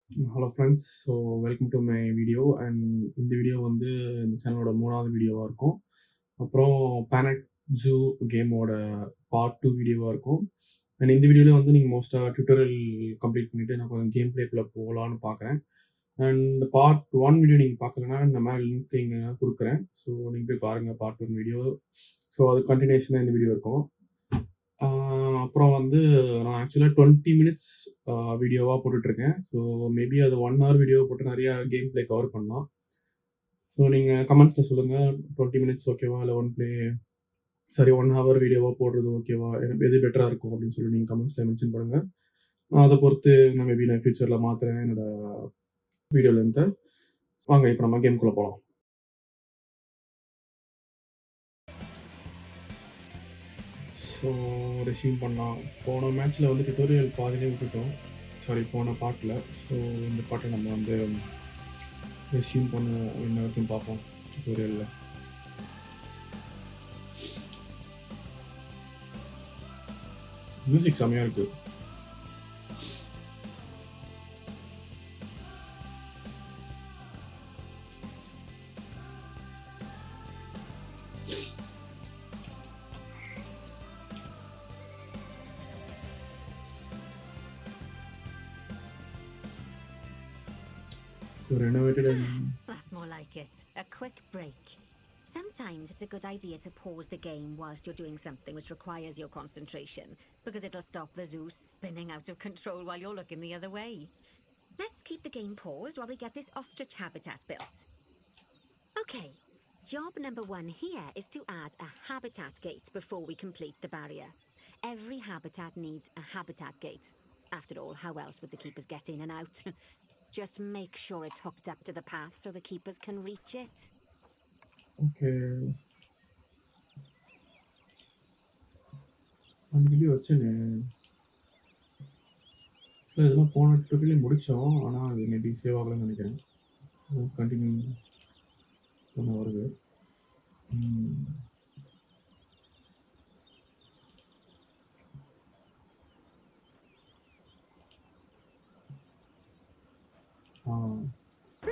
Hello friends. So welcome to my video. And இந்த video வந்து இந்த சேனலோட 3வது வீடியோவாக இருக்கும். அப்புறம் பேனட் ஜூ கேமோட பார்ட் 2 வீடியோவாக இருக்கும். அண்ட் இந்த வீடியோவில் வந்து நீங்கள் மோஸ்ட்டாக டியூட்டோரியல் கம்ப்ளீட் பண்ணிவிட்டு நான் கொஞ்சம் கேம் பிளேக்குள்ளே போகலான்னு பார்க்குறேன். அண்ட் பார்ட் 1 வீடியோ நீங்கள் பார்க்கலன்னா இந்த மாதிரி லிங்க் இங்கே கொடுக்குறேன். ஸோ நீங்கள் போய் பாருங்கள் பார்ட் 1 வீடியோ. ஸோ அது கண்டினியூஷன் தான் இந்த வீடியோ இருக்கும். அப்புறம் வந்து நான் ஆக்சுவலாக 20 மினிட்ஸ் வீடியோவாக போட்டுட்ருக்கேன். ஸோ மேபி அது 1 ஹவர் வீடியோ போட்டு நிறையா கேம் பிளே கவர் பண்ணலாம். ஸோ நீங்கள் கமெண்ட்ஸில் சொல்லுங்கள், 20 மினிட்ஸ் ஓகேவா, இல்லை 1 ஹவர் வீடியோவாக போடுறது ஓகேவா, எனக்கு எது பெட்டராக இருக்கும் அப்படின்னு சொல்லி நீங்கள் கமெண்ட்ஸில் மென்ஷன் பண்ணுங்கள். அதை பொறுத்து நான் மேபி நான் ஃபியூச்சரில் மாற்றுறேன் என்னோடய வீடியோ லென்த்தை. வாங்க இப்போ நம்ம கேம்குள்ளே போகலாம். ஸோ ரெஸ்யூம் பண்ணலாம். போன மேட்ச்சில் வந்து டுட்டோரியல் பாதிலே விட்டுட்டோம், போன பார்ட்டில். ஸோ இந்த பாட்டை நம்ம வந்து ரெஸ்யூம் பண்ணுவோம், எல்லாத்தையும் பார்ப்போம் டுட்டோரியலில். மியூசிக் செம்மையாக இருக்குது. Renovated and... That's more like it. A quick break. Sometimes it's a good idea to pause the game whilst you're doing something which requires your concentration, because it'll stop the zoo spinning out of control while you're looking the other way. Let's keep the game paused while we get this ostrich habitat built. Okay, job number 1 here is to add a habitat gate before we complete the barrier. Every habitat needs a habitat gate. After all, how else would the keepers get in and out? Just make sure it's hooked up to the path so the keepers can reach it. Okay. அந்த video வச்சேனே. இதெல்லாம் போன டுட்டோரியலே முடித்தோம், ஆனால் அது maybe save ஆகலன்னு நினைக்கிறேன். Continue பண்ண வருது.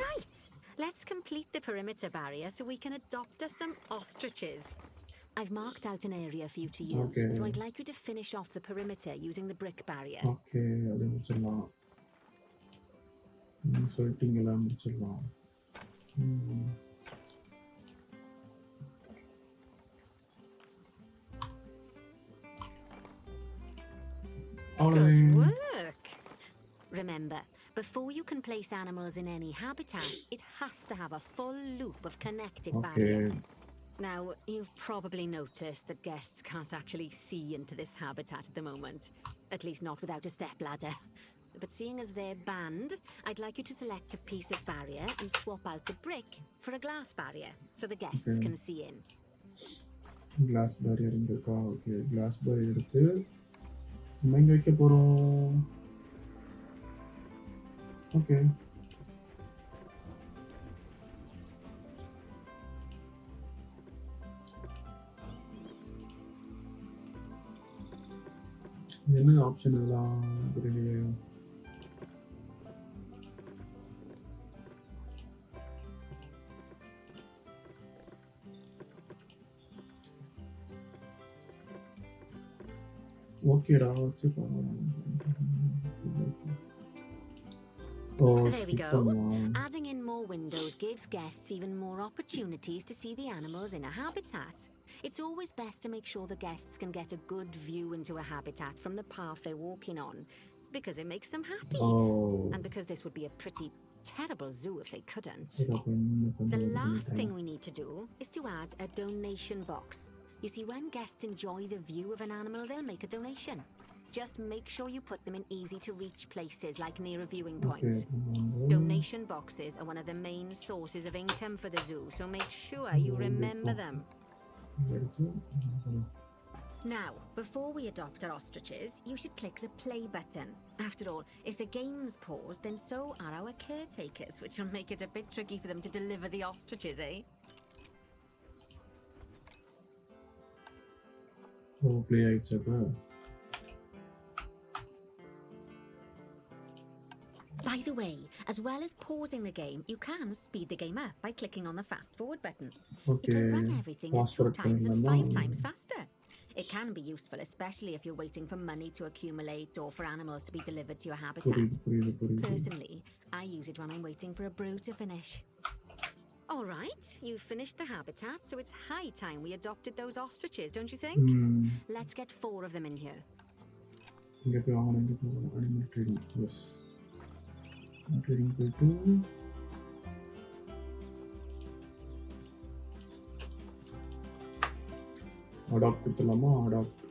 Right, let's complete the perimeter barrier so we can adopt us some ostriches. I've marked out an area for you to use, Okay. so I'd like you to finish off the perimeter using the brick barrier. Okay, அதை முடிச்சிடலாம். சொல்லிட்டீங்களா, முடிச்சிடலாம். Good work! Remember, before you can place animals in any habitat, it has to have a full loop of connected barrier. Now, you've probably noticed that guests can't actually see into this habitat at the moment. At least not without a stepladder. But seeing as they're banned, I'd like you to select a piece of barrier and swap out the brick for a glass barrier, so the guests can see in. Glass barrier இருக்கா? Okay, glass barrier எடுத்து நம்ம எங்க வைக்க போறோம்? Okay. என்ன option இதெல்லாம் புரியலையே. ஓகேடா, வச்சு There we go. Adding in more windows gives guests even more opportunities to see the animals in a habitat. It's always best to make sure the guests can get a good view into a habitat from the path they're walking on, because it makes them happy. And because this would be a pretty terrible zoo if they couldn't. The last thing we need to do is to add a donation box. You see, when guests enjoy the view of an animal, they'll make a donation. Just make sure you put them in easy-to-reach places, like near a viewing point. Donation boxes are one of the main sources of income for the zoo, so make sure you remember them. Now, before we adopt our ostriches, you should click the play button. After all, if the game's paused, then so are our caretakers, which will make it a bit tricky for them to deliver the ostriches, eh? Oh, play ஆயிடுச்சு. By By the way, as well as pausing the game, you can speed the game up by clicking on the fast forward button. Okay. It'll run everything at Fast 2 forward times and 5 பண்ணிடலாமா? times faster. It can be useful, especially if you're waiting for money to accumulate or for animals to be delivered to your habitat. புரியுது. Personally, I use it when I'm waiting for a brew to finish. All right, you've finished the habitat, so it's high time we adopted those ostriches, don't you think? Let's get 4 of them in here. இங்க போய் வாங்கணும். Animal trading. Yes. Trading போயிட்டு adopt கொடுத்துடலாமா? Adopt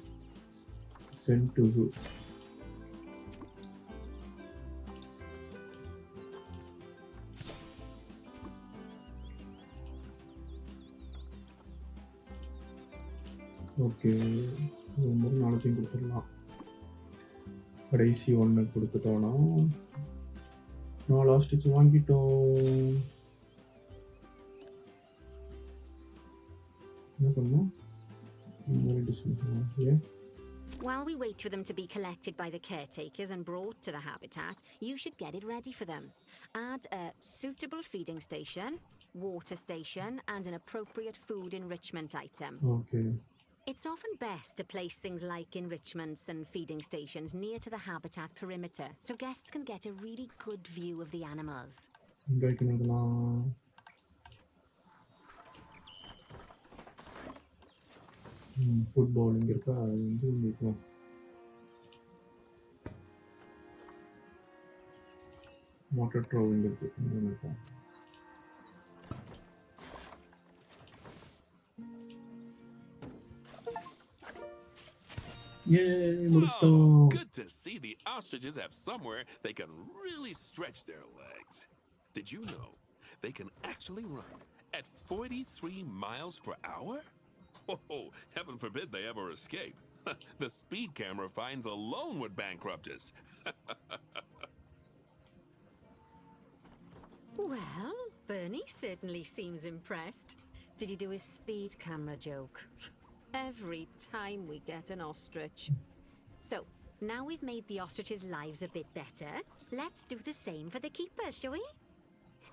send to zoo. Okay, ஒரு 4 கொடுத்துடலாம். கடைசி ஒன்று கொடுத்துட்டோன்னா 4 ostrich வாங்கிட்டோம். என்ன பண்ணோம்? While we wait for them to be collected by the caretakers and brought to the habitat, you should get it ready for them. Add a suitable feeding station, water station, and an appropriate food enrichment item. Okay. It's often best to place things like enrichments and feeding stations near to the habitat perimeter, so guests can get a really good view of the animals. Football இங்க இருக்கா? இது இருக்கும். Water drove இங்க இருக்கு. இருக்கும். Yay, Whoa, good to see the ostriches have somewhere they can really stretch their legs. Did you know they can actually run at 43 miles per hour? Oh, heaven forbid they ever escape. The speed camera finds alone would bankrupt us. Well, Bernie certainly seems impressed. Did he do his speed camera joke? Every time we get an ostrich. So, now we've made the ostriches' lives a bit better, let's do the same for the keepers, shall we?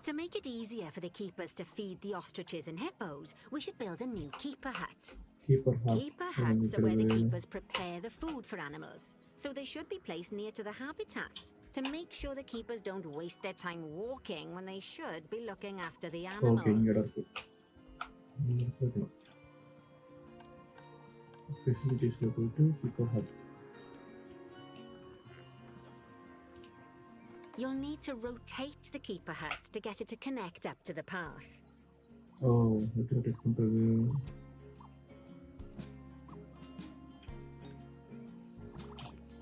To make it easier for the keepers to feed the ostriches and hippos, we should build a new keeper hut. Keeper huts are where the keepers prepare the food for animals, so they should be placed near to the habitats to make sure the keepers don't waste their time walking when they should be looking after the animals. Facilities located, keeper hut. You'll need to rotate the keeper hut to get it to connect up to the path. Oh, rotate பண்றது.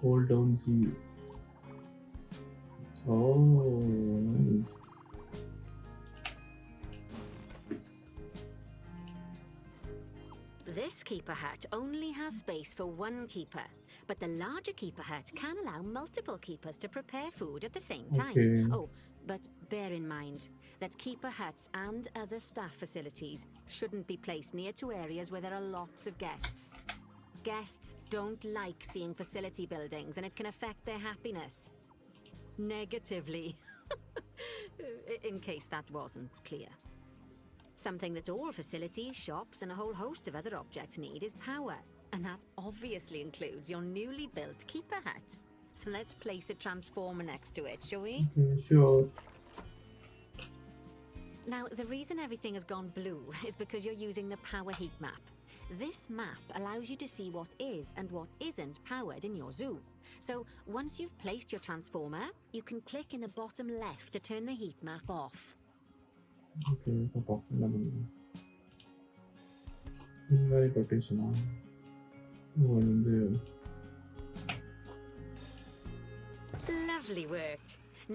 Hold down Z. Oh, nice. This keeper hut only has space for 1 keeper, but the larger keeper hut can allow multiple keepers to prepare food at the same time. Okay. Oh, but bear in mind that keeper huts and other staff facilities shouldn't be placed near to areas where there are lots of guests. Guests don't like seeing facility buildings, and it can affect their happiness negatively. In case that wasn't clear. Something that all facilities, shops, and a whole host of other objects need is power, and that obviously includes your newly built keeper hut. So let's place a transformer next to it, shall we? Okay, sure. Now, the reason everything has gone blue is because you're using the power heat map. This map allows you to see what is and what isn't powered in your zoo. So, once you've placed your transformer, you can click in the bottom left to turn the heat map off. Okay, pop. Invalid rotation. Lovely work.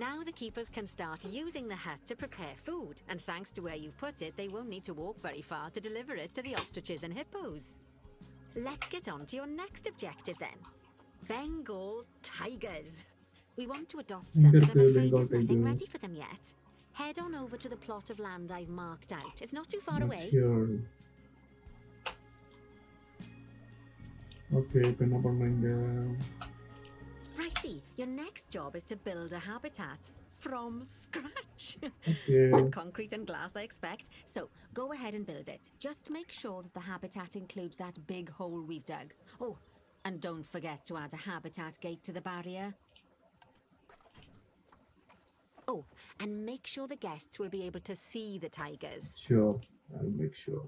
Now the keepers can start using the hut to prepare food, and thanks to where you've put it, they won't need to walk very far to deliver it to the ostriches and hippos. Let's get on to your next objective then. Bengal tigers. We want to adopt some, but I'm afraid there's nothing ready for them yet. Head on over to the plot of land I've marked out. It's not too far away. Here. Okay, என்ன பண்ணீங்க? Righty, your next job is to build a habitat. from scratch. Okay. Concrete and glass, I expect. So go ahead and build it. Just make sure that the habitat includes that big hole we've dug. Oh, and don't forget to add a habitat gate to the barrier. Oh, and make sure the guests will be able to see the tigers. Sure, I'll make sure.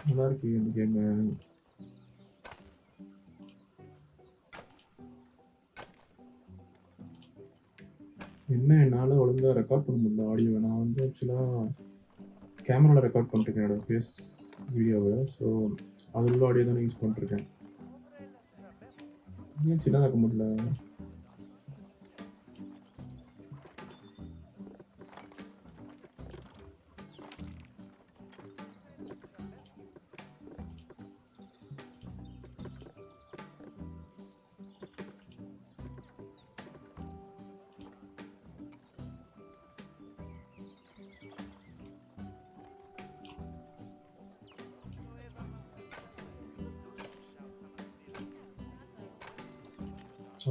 நல்லா இருக்கு இந்த game. என்ன என்னால் ஒழுங்காக record பண்ண முடியல ஆடியோவை. நான் வந்து ஆக்சுவலாக கேமராவில் ரெக்கார்ட் பண்ணிருக்கேன் என்னோடய ஃபேஸ் வீடியோவை. ஸோ அது உள்ள ஆடியோ தானே யூஸ் பண்ணிருக்கேன். ஏன் சின்னதாக்க முடியல?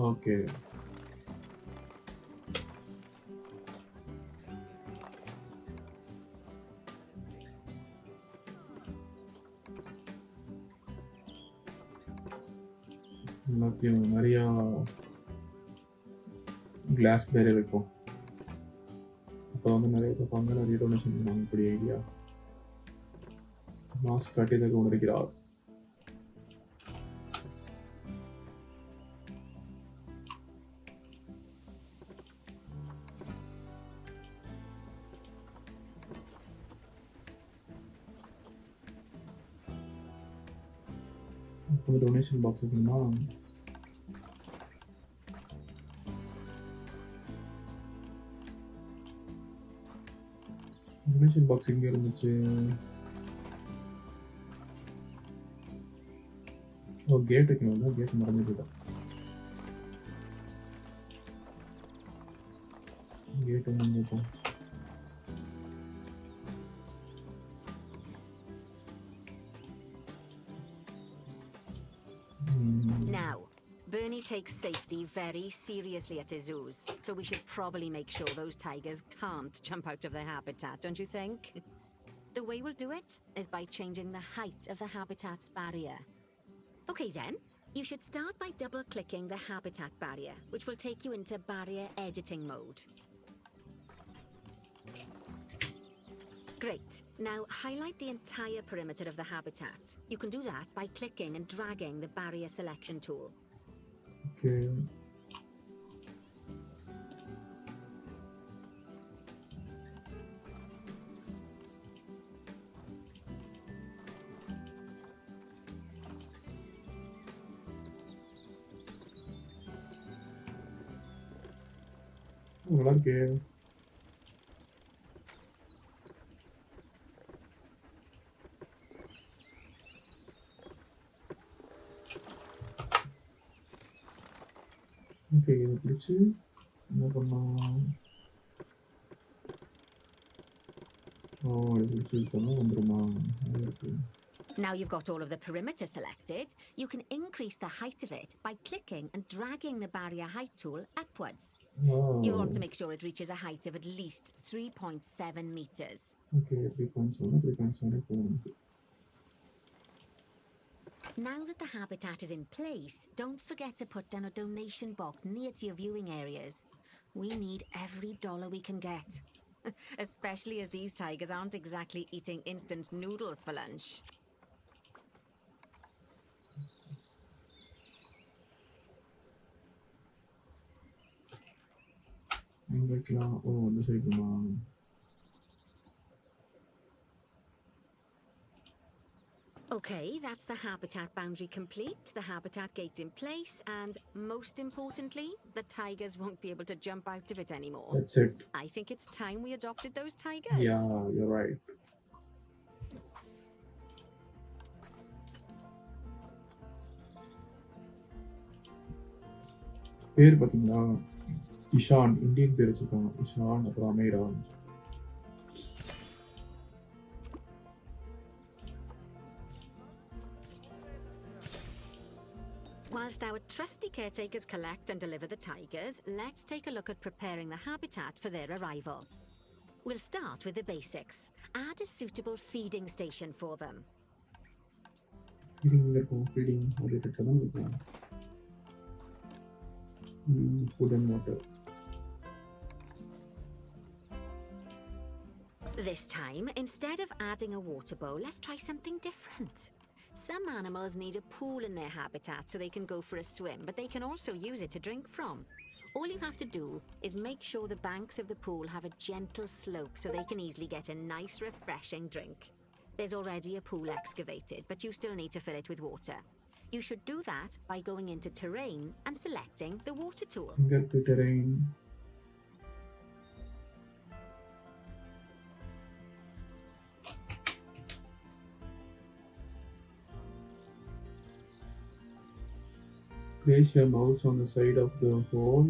ஓகே. எல்லாத்தையும் நிறையா கிளாஸ் பேரே வைப்போம். அப்போ வந்து நிறைய பார்ப்பாங்க, நிறைய டொனேஷன் பண்ணுவாங்க. இப்படி ஐடியா மாஸ்க் காட்டியதாக உணர்கிறார். இப்போ டொனேஷன் பாக்ஸ் இருக்குன்னா டொனேஷன் பாக்ஸ் எங்கே இருந்துச்சு? ஓ, கேட் வைக்கணும். கேட் மறந்துட்டு கேட் வந்து Now, Bernie takes safety very seriously at his zoos, so we should probably make sure those tigers can't jump out of their habitat, don't you think? The way we'll do it is by changing the height of the habitat's barrier. Okay then, you should start by double-clicking the habitat barrier, which will take you into barrier editing mode. Great. Now highlight the entire perimeter of the habitat. You can do that by clicking and dragging the barrier selection tool. Okay. நல்லா இருக்கே. Okay, இதை பிடிச்சி என்ன பண்ணலாம்? ஓ, இதை பிடிச்சி இருக்கணும் வந்துருமா? Now you've got all of the perimeter selected, you can increase the height of it by clicking and dragging the barrier height tool upwards. You'll want to make sure it reaches a height of at least 3.7 meters. Okay, 3.7. Now that the habitat is in place, don't forget to put down a donation box near to your viewing areas. We need every dollar we can get. Especially as these tigers aren't exactly eating instant noodles for lunch. Oh, this is Okay, that's the habitat boundary complete, the habitat gate in place, and most importantly, the tigers won't be able to jump out of it anymore. That's it. I think it's time we adopted those tigers. Yeah, you're right. பேர் பார்த்தீங்களா? Ishan. Indian பேர் வச்சிருக்காங்க. இஷான் அப்புறம் Ameera. Whilst our trusty caretakers collect and deliver the tigers, let's take a look at preparing the habitat for their arrival. We'll start with the basics. Add a suitable feeding station for them. Feeding இருக்கும். Feeding ஒரு கிட்ட தான் இருக்கும். Food and water. This time, instead of adding a water bowl, let's try something different. Some animals need a pool in their habitat so they can go for a swim, but they can also use it to drink from. All you have to do is make sure the banks of the pool have a gentle slope so they can easily get a nice, refreshing drink. There's already a pool excavated, but you still need to fill it with water. You should do that by going into terrain and selecting the water tool. Get the terrain. Place your mouse on the side of the hole.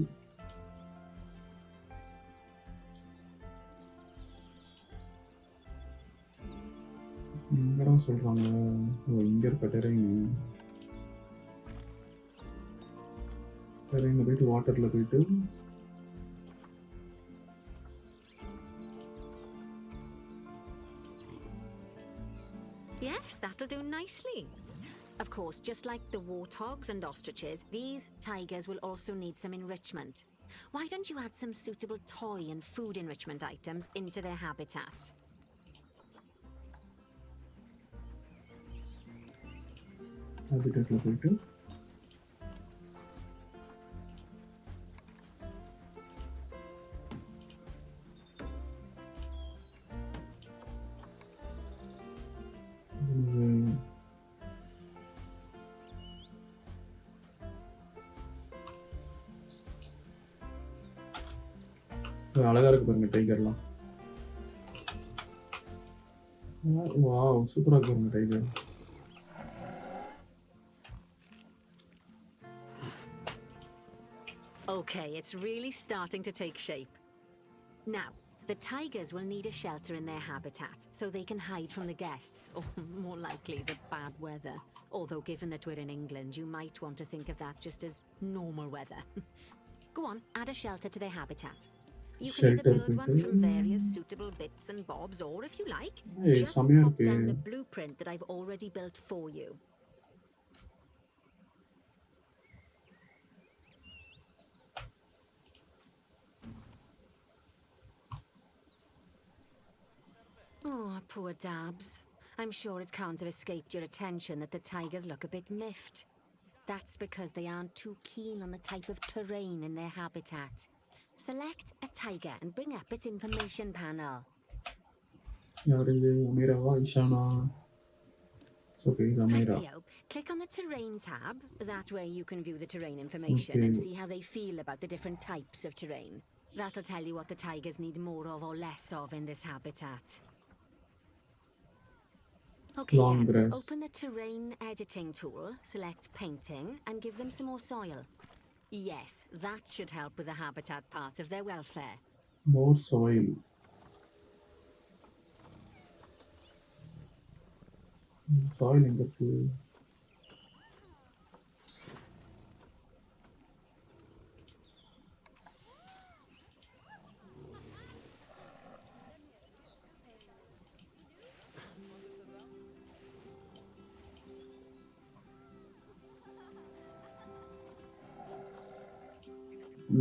இங்கதான் சொல்றாங்க. இங்க இருக்க terrain போயிட்டு வாட்டர்ல போயிட்டு Yes, that'll do nicely. Of course, just like the warthogs and ostriches, these tigers will also need some enrichment. Why don't you add some suitable toy and food enrichment items into their habitat? habitatல போயிட்டு அழகா இருக்கு பாருங்க டைகர்லாம். Wow சூப்பரா இருக்கு பாருங்க tiger. Okay, it's really starting to take shape. Now, the tigers will need a shelter in their habitat so they can hide from the guests, or more likely the bad weather. Although given that we're in England, you might want to think of that just as normal weather. Go on, add a shelter to their habitat. You can either build one from various suitable bits and bobs, or if you like, just pop down the blueprint that I've already built for you. Oh, poor Dabs. I'm sure it can't have escaped your attention that the tigers look a bit miffed. That's because they aren't too keen on the type of terrain in their habitat. Select a tiger and bring up its information panel. Rightio. Click on the terrain tab. That way you can view the terrain information and see how they feel about the different types of terrain. That'll tell you what the tigers need more of or less of in this habitat. Okay, then, open the terrain editing tool, select painting, and give them some more soil. Yes, that should help with the habitat part of their welfare. More soil. Soil in the pool.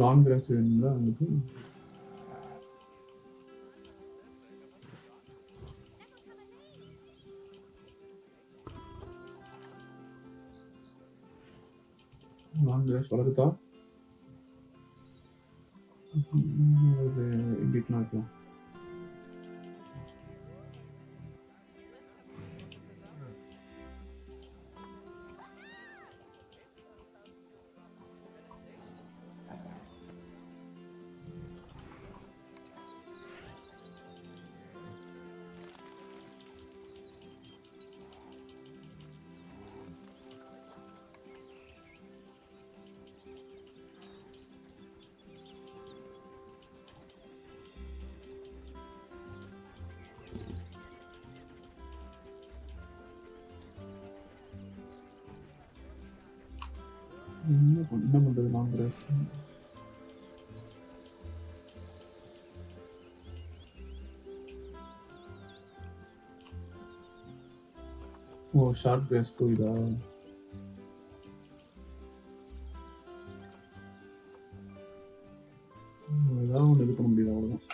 Long grass வேணுங்களா உங்களுக்கு? Long grass வளருதா? அது இப்படிலாம் இருக்கலாம். என்ன பண்றது long race? Oh short ரேஸ்க்கு இதா? ஏதாவது ஒன்று இது பண்ண முடியாது, அவ்வளோதான்.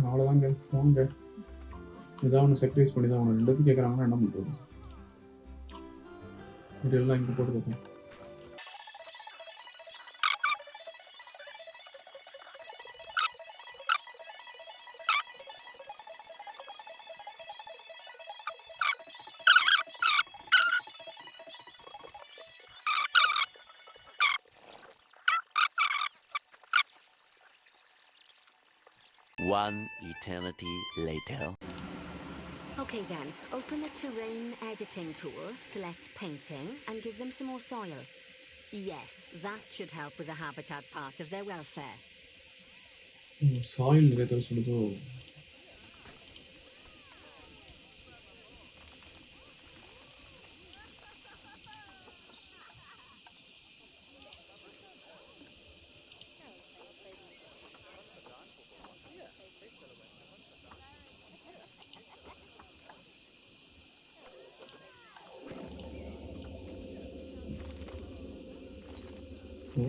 அவ்வளோதாங்க, வாங்க ஏதாவது ஒன்று சாக்ரிஃபைஸ் பண்ணி தான் ஒன்று 2 கேட்குறாங்கன்னா என்ன பண்ணுறது? இதெல்லாம் இங்கே போட்டு பார்ப்போம். One eternity later. Okay then, open the terrain editing tool, select painting, and give them some more soil. Yes, that should help with the habitat part of their welfare. Soil நிறைய தர சொல்லுதோ.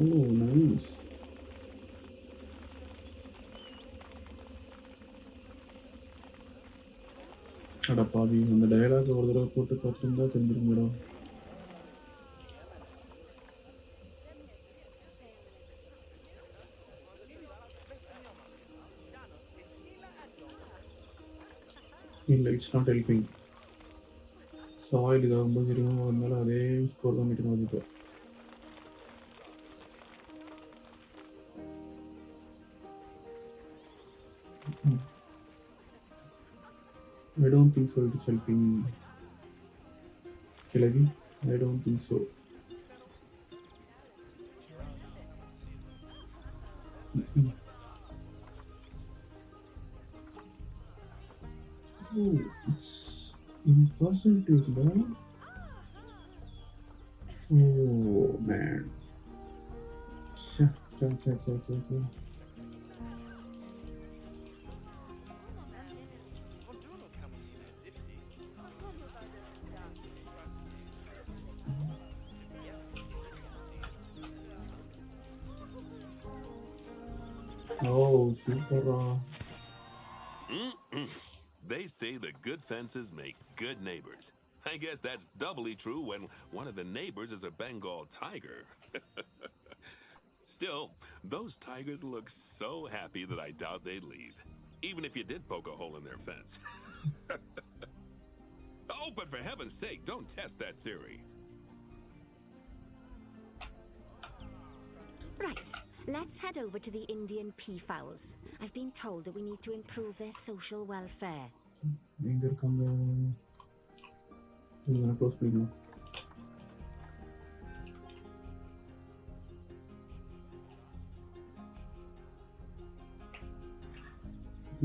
Oh, nice. அட பாவி, அந்த dialogue ஒரு தடவை போட்டு பார்த்துருந்தா தெரிஞ்சிருங்கடா. இல்லை, இட்ஸ் நாட் ஹெல்பிங். சாயில் இதாகும்போது சரியாக அதனால அதே ஸ்கோர் தான் மீட்டிங் ஆகுது. I don't think so it is helping. Kilavi? I don't think so. Oh, it's in percentage, man. Oh, man. Cha. Oh, super. They say that good fences make good neighbors. I guess that's doubly true when one of the neighbors is a Bengal tiger. Still, those tigers look so happy that I doubt they'd leave, even if you did poke a hole in their fence. Oh, but for heaven's sake, don't test that theory. Right, let's head over to the Indian peafowls. I've been told that we need to improve their social welfare. எங்க இருக்காங்க? இதை close பண்ணிக்கலாம்.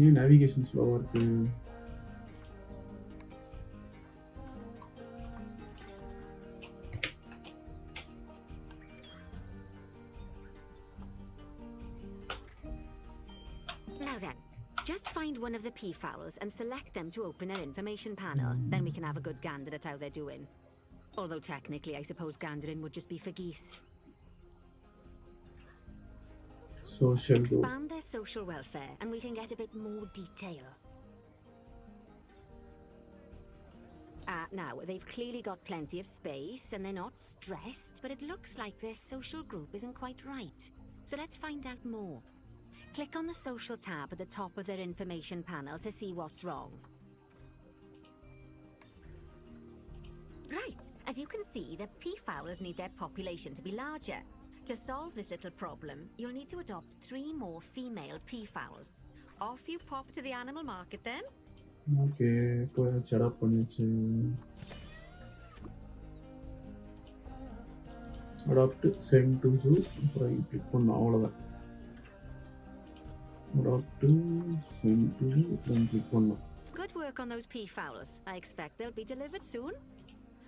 ஏன் navigation ஸ்லோவாக இருக்கு? Now then, just find one of the peafowls and select them to open their information panel. Then we can have a good gander at how they're doing. Although technically, I suppose gandering would just be for geese. Social group. Expand their social welfare and we can get a bit more detail. Now, they've clearly got plenty of space and they're not stressed, but it looks like their social group isn't quite right. So let's find out more. Click on the social tab at the top of their information panel to see what's wrong. Right, as you can see, the peafowlers need their population to be larger. To solve this little problem, you'll need to adopt 3 more female peafowls. Off you pop to the animal market then. ஓகே, இப்போ setup பண்ணியாச்சு. Adopt send to zoo. அப்புறம் click பண்ணோம், அவ்வளோதான். Adopt send to zoo, அப்புறம் click பண்ணோம். Good work on those peafowls. I expect they'll be delivered soon.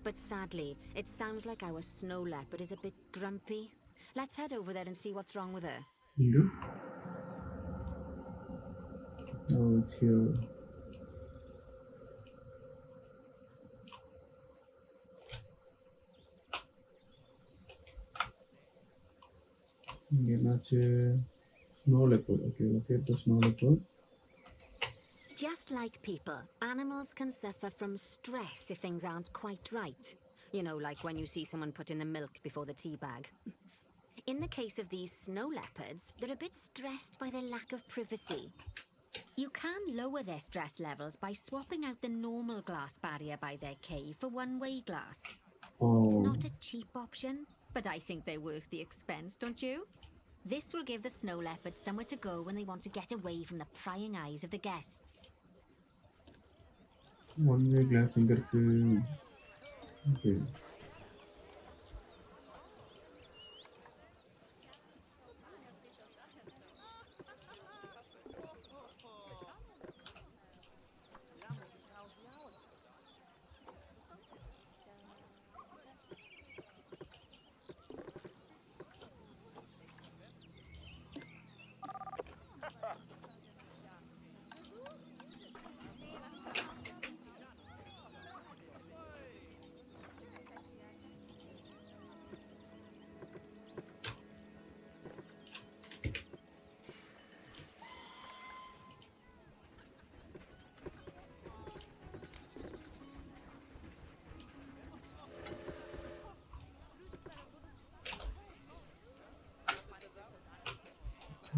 But sadly, it sounds like our snow leopard is a bit grumpy. Let's head over there and see what's wrong with her. இங்கே it's here. இங்கே என்னாச்சு? Snow leopard. Okay, locate the snow leopard. Just like people, animals can suffer from stress if things aren't quite right. You know, like when you see someone put in the milk before the tea bag. In the case of these snow leopards, they're a bit stressed by their lack of privacy. You can lower their stress levels by swapping out the normal glass barrier by their cave for one-way glass. It's not a cheap option, but I think they're worth the expense, don't you? This will give the snow leopards somewhere to go when they want to get away from the prying eyes of the guests. One-way glass எங்கே இருக்கு? Okay,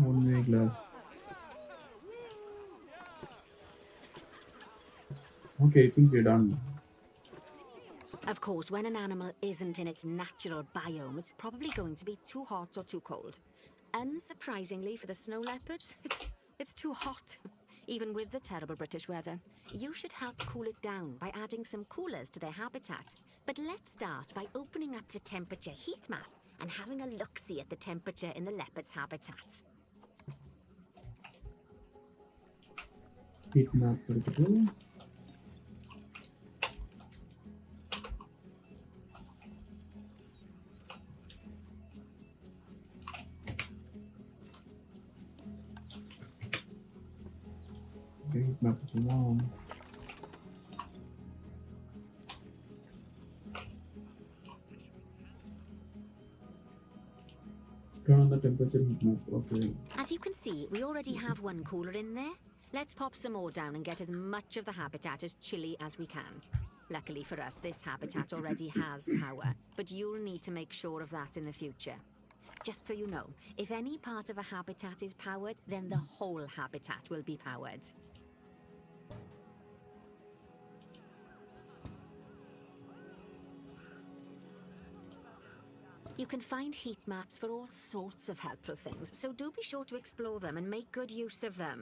one-way glass. Okay, I think we're done. Of course, when an animal isn't in its natural biome, it's probably going to be too hot or too cold. Unsurprisingly for the snow leopards, it's too hot. Even with the terrible British weather, you should help cool it down by adding some coolers to their habitat. But let's start by opening up the temperature heat map and having a look-see at the temperature in the leopard's habitat. Heat map எடுத்துட்டு heat map எடுத்துக்கலாம். Turn on the temperature heat map. Okay. As you can see, we already have one cooler in there. Let's pop some more down and get as much of the habitat as chilly as we can. Luckily for us, this habitat already has power, but you'll need to make sure of that in the future. Just so you know, if any part of a habitat is powered, then the whole habitat will be powered. You can find heat maps for all sorts of helpful things, so do be sure to explore them and make good use of them.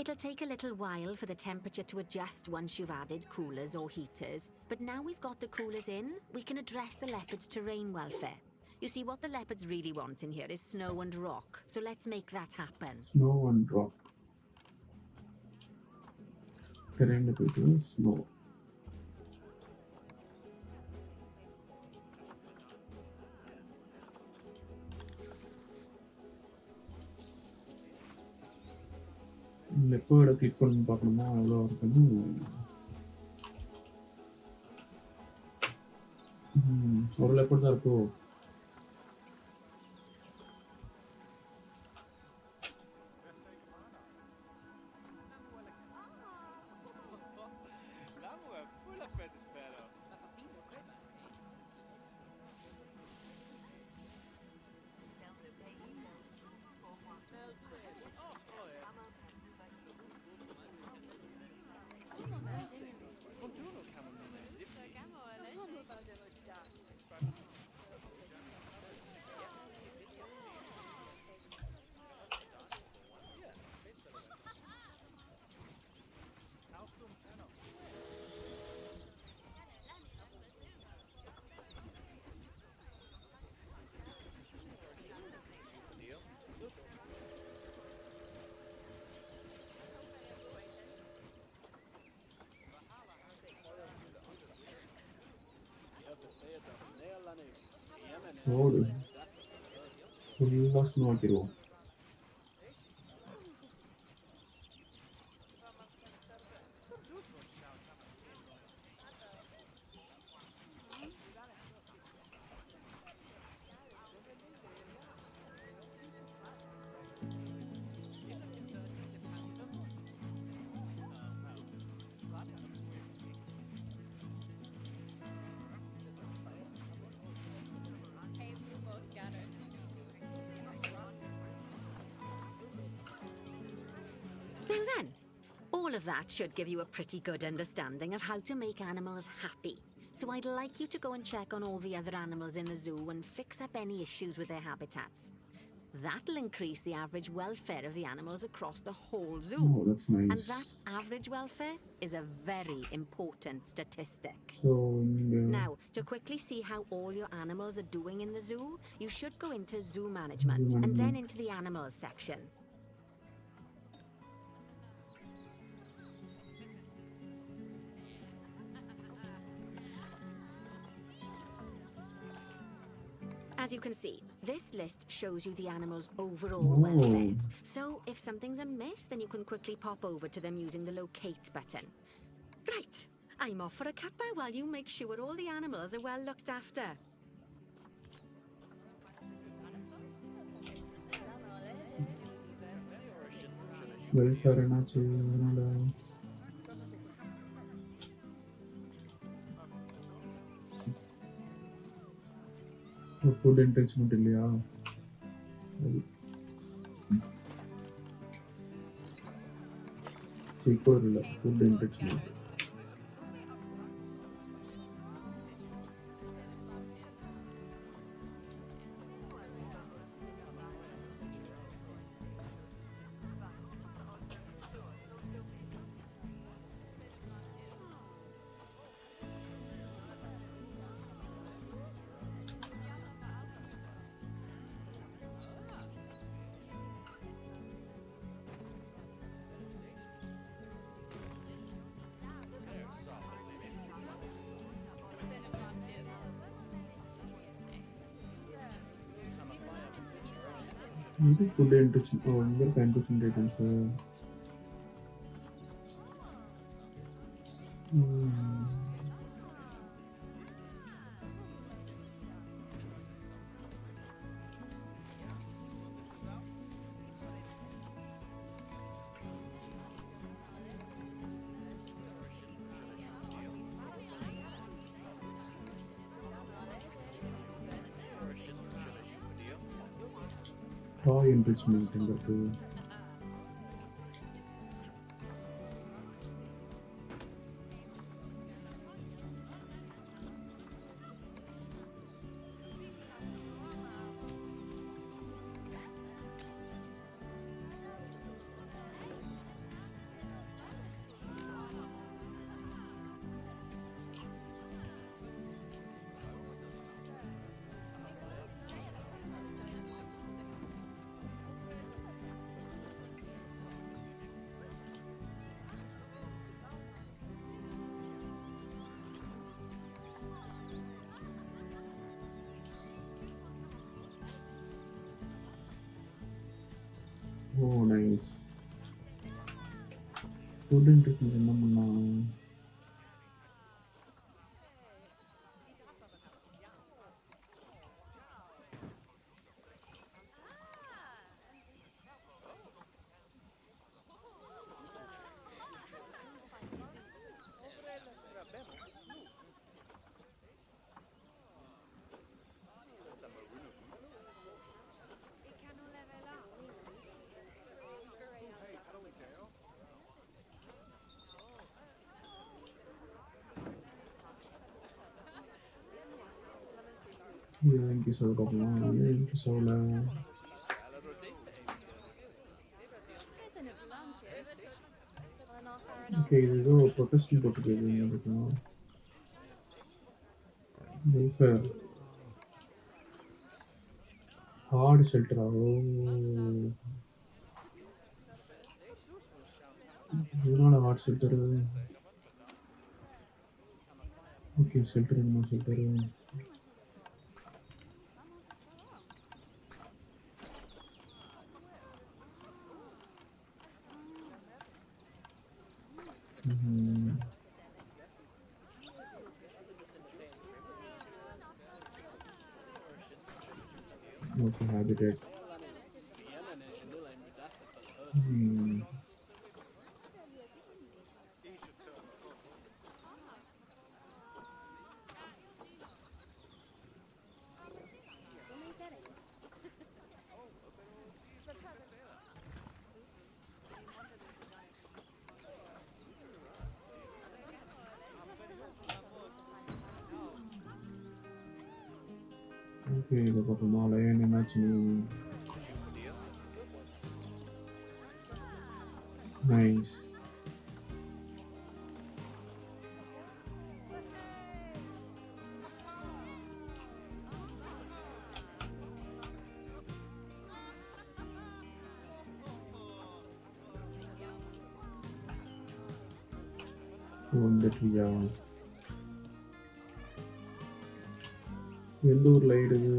It'll take a little while for the temperature to adjust once you've added coolers or heaters, but now we've got the coolers in, we can address the leopards' terrain welfare. You see, what the leopards really want in here is snow and rock, so let's make that happen. Snow and rock. Terrain போயிட்டு snow. லெப்பர்டை click பண்ணி பார்க்கணுமா எவ்வளோ இருக்குன்னு. ஒரு leopard தான் இருக்கோ. Road ஃபுல்லாக snow ஆக்கிடுவோம். Now then, all of that should give you a pretty good understanding of how to make animals happy. So I'd like you to go and check on all the other animals in the zoo and fix up any issues with their habitats. That'll increase the average welfare of the animals across the whole zoo. Oh, that's nice. And that average welfare is a very important statistic. So, Now, to quickly see how all your animals are doing in the zoo, you should go into zoo management and then into the animals section. As you can see, this list shows you the animal's overall welfare. So if something's amiss, then you can quickly pop over to them using the locate button. Right, I'm off for a cuppa while you make sure all the animals are well looked after. Welfare என்னாச்சு? அதனால food enrichment இல்லையா? Equal இல்லை food enrichment. இது food enrichment. இங்கே இருக்க enrichment items toy enrichment எங்க இருக்கு? Oh, nice. Food enrichment என்ன பண்ணலாம்? என்கிட்ட சொல்லலாம். என்கிட்ட சொல்ல ஓகே. இது ஏதோ ப்ரொடெஸ்டிங் போட்டுருக்கு. வெல்ஃபேர் ஹார்டு ஷெல்டராகோ இதனால ஹார்ட் ஷெல்டரு. ஓகே ஷெல்டர் என்னமோ ஷெல்டரு ஓகே ஹேபிடேட். ஓகே இதை பார்த்தோம்னா லயன் என்னாச்சு நைஸ். வந்துட்டியா? எந்த ஊரில் ஆயிடுது?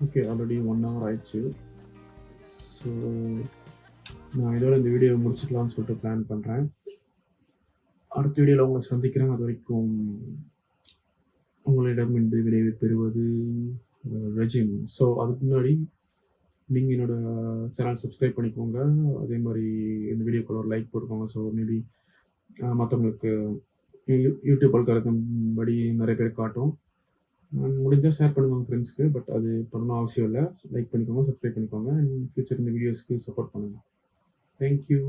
ஓகே ஆல்ரெடி 1 hour ஆயிடுச்சு. ஸோ நான் இதோட இந்த வீடியோ முடிச்சுக்கலாம்னு சொல்லிட்டு பிளான் பண்ணுறேன். அடுத்த வீடியோவில் உங்களை சந்திக்கிறேன். அது வரைக்கும் உங்களிடம் இந்த விடையை பெறுவது ரெஜின். ஸோ அதுக்கு முன்னாடி நீங்கள் என்னோடய சேனல் சப்ஸ்கிரைப் பண்ணிக்கோங்க. அதே மாதிரி இந்த வீடியோக்குள்ள ஒரு லைக் போட்டுக்கோங்க. ஸோ மேபி மற்றவங்களுக்கு யூடியூப் அல்காரிதம்படி நிறைய பேர் காட்டும். முடிஞ்சால் ஷேர் பண்ணுவாங்க ஃப்ரெண்ட்ஸ்க்கு. பட் அது பண்ணணும் அவசியம் இல்லை. லைக் பண்ணிக்கோங்க, சப்ஸ்கிரைப் பண்ணிக்கோங்க. அண்ட் ஃபியூச்சர் இந்த வீடியோஸ்க்கு சப்போர்ட் பண்ணுங்கள். தேங்க்யூ.